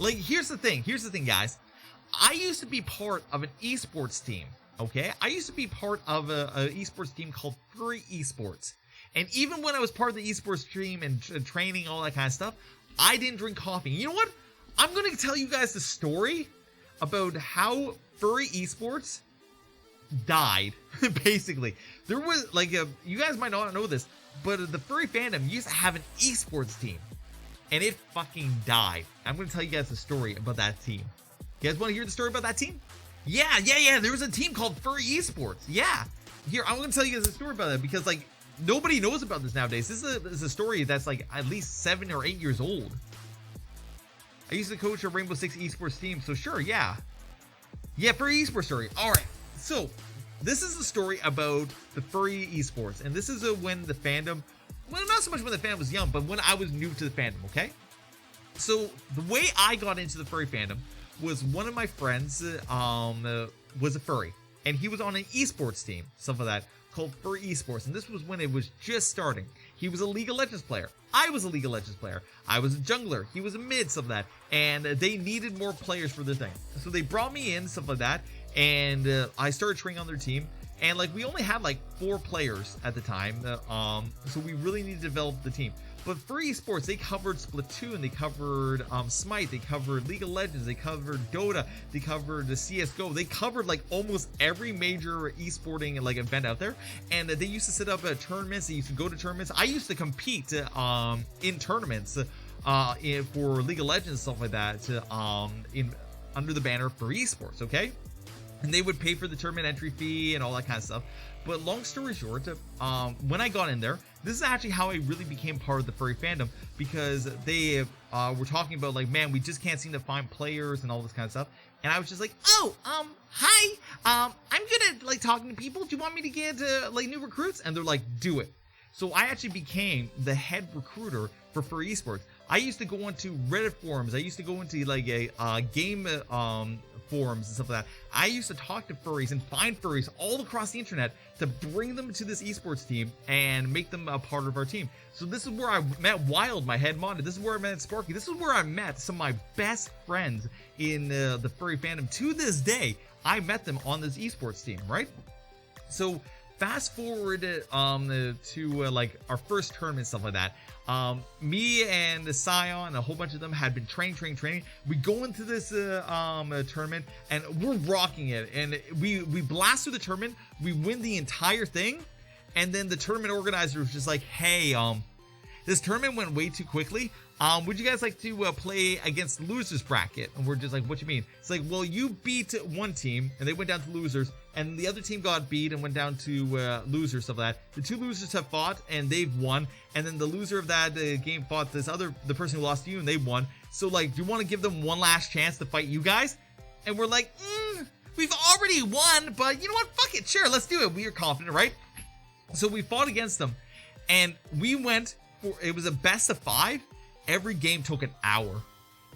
Like, here's the thing, guys. I used to be part of an esports team, okay? I used to be part of a esports team called Furry-E Esports. And even when I was part of the esports team and training, all that kind of stuff, I didn't drink coffee. You know what? I'm going to tell you guys the story about how Furry-E Esports died, basically. There was, like, you guys might not know this, but the furry fandom used to have an esports team. And it fucking died. I'm going to tell you guys the story about that team. You guys want to hear the story about that team? Yeah. There was a team called Furry-E Esports. Yeah. Here, I'm going to tell you guys a story about that because, like, nobody knows about this nowadays. This is a story that's, like, at least 7 or 8 years old. I used to coach a Rainbow Six Esports team, so sure, yeah. Yeah, Furry-E Esports story. All right. So, this is the story about the Furry-E Esports. And this is when the fandom... Well, not so much when the fandom was young, but when I was new to the fandom, okay? So, the way I got into the furry fandom was one of my friends was a furry. And he was on an esports team, stuff like that, called Furry-E Esports. And this was when it was just starting. He was a League of Legends player. I was a League of Legends player. I was a jungler. He was a mid, stuff like that. And they needed more players for their thing. So they brought me in, stuff like that. And I started training on their team. And, like, we only had, like, 4 players at the time, so we really needed to develop the team. But Furry-E Esports, they covered Splatoon, they covered Smite, they covered League of Legends, they covered Dota, they covered the CSGO, they covered, like, almost every major esporting, like, event out there. And they used to set up tournaments, they used to go to tournaments. I used to compete in tournaments for League of Legends, stuff like that, under the banner Furry-E Esports, okay? And they would pay for the tournament entry fee and all that kind of stuff. But long story short, when I got in there, this is actually how I really became part of the furry fandom, because they were talking about, like, man, we just can't seem to find players and all this kind of stuff. And I was just like, oh, hi, I'm good at, like, talking to people. Do you want me to get, like, new recruits? And they're like, do it. So I actually became the head recruiter for Furry-E Esports. I used to go onto Reddit forums. I used to go into, like, a game forums and stuff like that. I used to talk to furries and find furries all across the internet to bring them to this esports team and make them a part of our team. So this is where I met Wild, my head mod. This is where I met Sparky. This is where I met some of my best friends in the furry fandom. To this day, I met them on this esports team, right? So fast forward to like our first tournament, stuff like that. Me and Sion and a whole bunch of them had been training. We go into this tournament and we're rocking it, and we blast through the tournament. We win the entire thing, and then the tournament organizer was just like, hey, this tournament went way too quickly. Would you guys like to play against losers bracket? And we're just like, what you mean? It's like, well, you beat one team and they went down to losers, and the other team got beat and went down to losers, stuff like that. The 2 losers have fought and they've won, and then the loser of that game fought the person who lost to you, and they won. So, like, do you want to give them one last chance to fight you guys? And we're like, we've already won, but you know what? Fuck it, sure, let's do it. We are confident, right? So we fought against them, and we went for, it was a best of 5. Every game took an hour.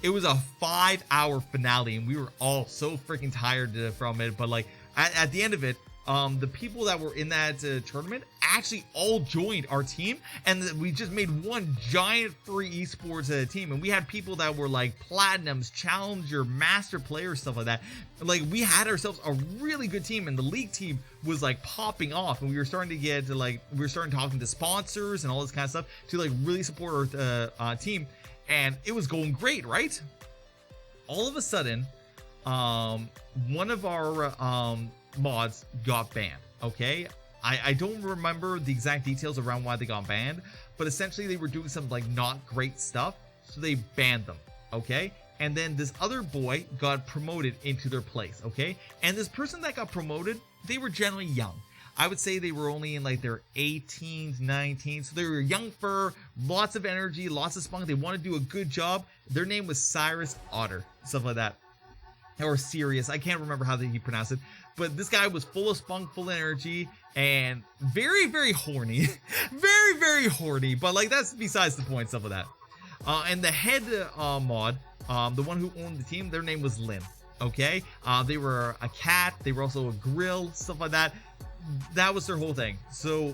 It was a 5-hour finale, and we were all so freaking tired from it. But, like, at the end of it, the people that were in that tournament actually all joined our team, and we just made one giant Furry-E Esports team. And we had people that were like platinums, challenger, master players, stuff like that. Like, we had ourselves a really good team, and the league team was like popping off, and we were starting to get to, like, we were starting talking to sponsors and all this kind of stuff to, like, really support our team, and it was going great, right? All of a sudden, one of our mods got banned, okay? I don't remember the exact details around why they got banned, but essentially they were doing some, like, not great stuff, so they banned them, okay? And then this other boy got promoted into their place, okay? And this person that got promoted, they were generally young. I would say they were only in, like, their 18s, 19s. So they were young fur, lots of energy, lots of spunk. They wanted to do a good job. Their name was Cyrus Otter, stuff like that. Or Sirius, I can't remember how he pronounced it. But this guy was full of spunk, full of energy, and very, very horny. Very, very horny. But, like, that's besides the point, stuff like that. And the head mod, the one who owned the team, their name was Lynn. Okay? They were a cat. They were also a grill, stuff like that. That was their whole thing. So,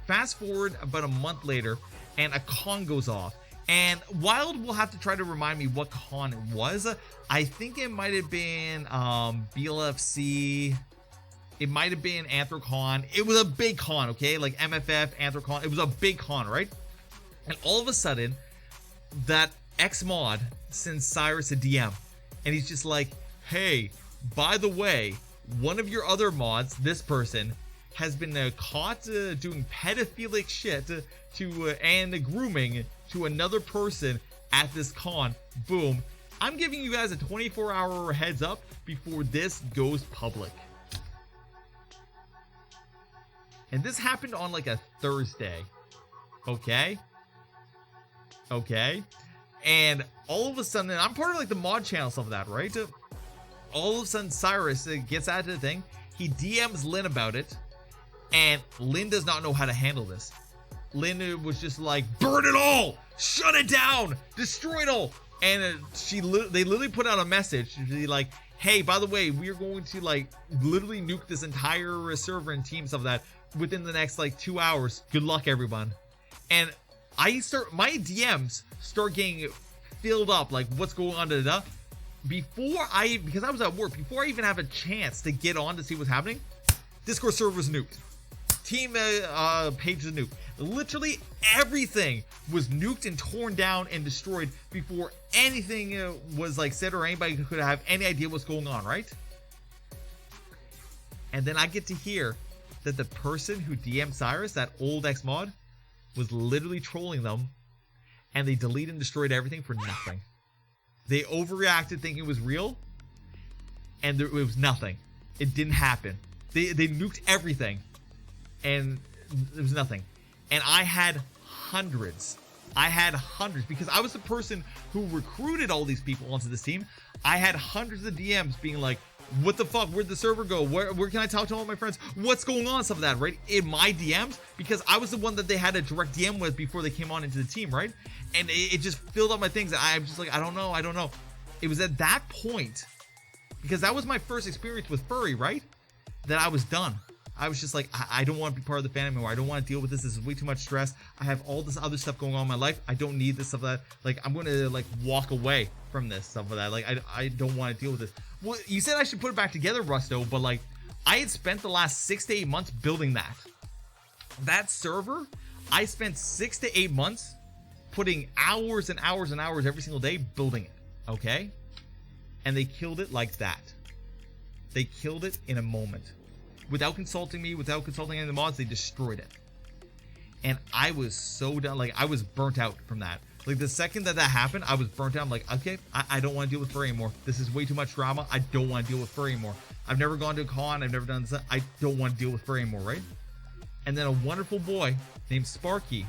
fast forward about a month later, and a con goes off. And Wild will have to try to remind me what con it was. I think it might have been BLFC. It might have been Anthrocon. It was a big con, okay? Like MFF, Anthrocon. It was a big con, right? And all of a sudden, that ex-mod sends Cyrus a DM. And he's just like, hey, by the way, one of your other mods, this person, has been caught doing pedophilic shit and grooming to another person at this con. Boom. I'm giving you guys a 24-hour heads up before this goes public. And this happened on like a Thursday. Okay? Okay? And all of a sudden, I'm part of like the mod channel, stuff like that, right? All of a sudden, Cyrus gets out of the thing. He DMs Lynn about it. And Lynn does not know how to handle this. Lynn was just like, burn it all! Shut it down! Destroy it all! And they literally put out a message. Like, hey, by the way, we are going to like literally nuke this entire server and team, stuff like that, within the next like 2 hours. Good luck, everyone. And my DMs start getting filled up, like what's going on, because I was at work, before I even have a chance to get on to see what's happening, Discord server was nuked. Team page was nuked. Literally everything was nuked and torn down and destroyed before anything was like said, or anybody could have any idea what's going on, right? And then I get to hear that the person who DM'd Cyrus, that old ex-mod, was literally trolling them, and they deleted and destroyed everything for nothing. They overreacted thinking it was real, and it was nothing. It didn't happen. They nuked everything, and there was nothing. And I had hundreds. Because I was the person who recruited all these people onto this team. I had hundreds of DMs being like, what the fuck? Where'd the server go? Where can I talk to all my friends? What's going on? Stuff like that, right? In my DMs, because I was the one that they had a direct DM with before they came on into the team, right? And it just filled up my things. I'm just like, I don't know. It was at that point, because that was my first experience with Furry, right? That I was done. I was just like, I don't want to be part of the fan anymore. I don't want to deal with this. This is way too much stress. I have all this other stuff going on in my life. I don't need this stuff like that. Like, I'm going to like walk away from this stuff like that. Like, I don't want to deal with this. Well, you said I should put it back together, Rusto, but like, I had spent the last 6 to 8 months building that. That server, I spent 6 to 8 months putting hours and hours and hours every single day building it. Okay? And they killed it like that. They killed it in a moment. Without consulting me, without consulting any of the mods, they destroyed it. And I was so done. Like, I was burnt out from that. Like, the second that happened, I was burnt out. I'm like, okay, I don't want to deal with Furry anymore. This is way too much drama. I don't want to deal with Furry anymore. I've never gone to a con. I've never done this. I don't want to deal with Furry anymore, right? And then a wonderful boy named Sparky,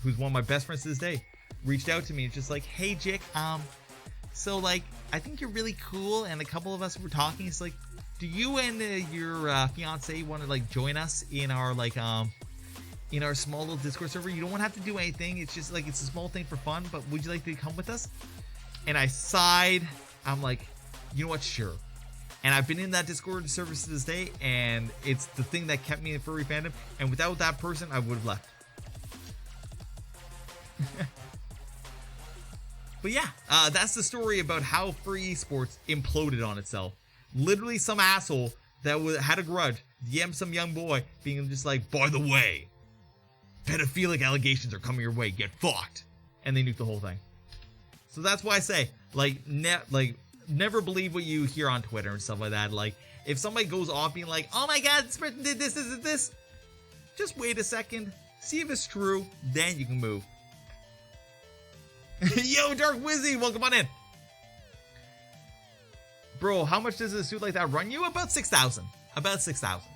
who's one of my best friends to this day, reached out to me and just like, hey, Jik, so like, I think you're really cool, and a couple of us were talking. It's like, do you and your fiance want to like join us in our like in our small little Discord server? You don't want to have to do anything. It's just like, it's a small thing for fun, but would you like to come with us? And I sighed. I'm like, you know what? Sure. And I've been in that Discord server to this day, and it's the thing that kept me in furry fandom. And without that person, I would have left. But yeah, that's the story about how Furry Esports imploded on itself. Literally some asshole that had a grudge DM'd some young boy being just like, by the way, pedophilic allegations are coming your way, get fucked. And they nuked the whole thing. So that's why I say, like, never believe what you hear on Twitter and stuff like that. Like, if somebody goes off being like, oh my god, this person did this, just wait a second, see if it's true, then you can move. Yo, Dark Wizzy, welcome on in. Bro, how much does a suit like that run you? About 6,000. About 6,000.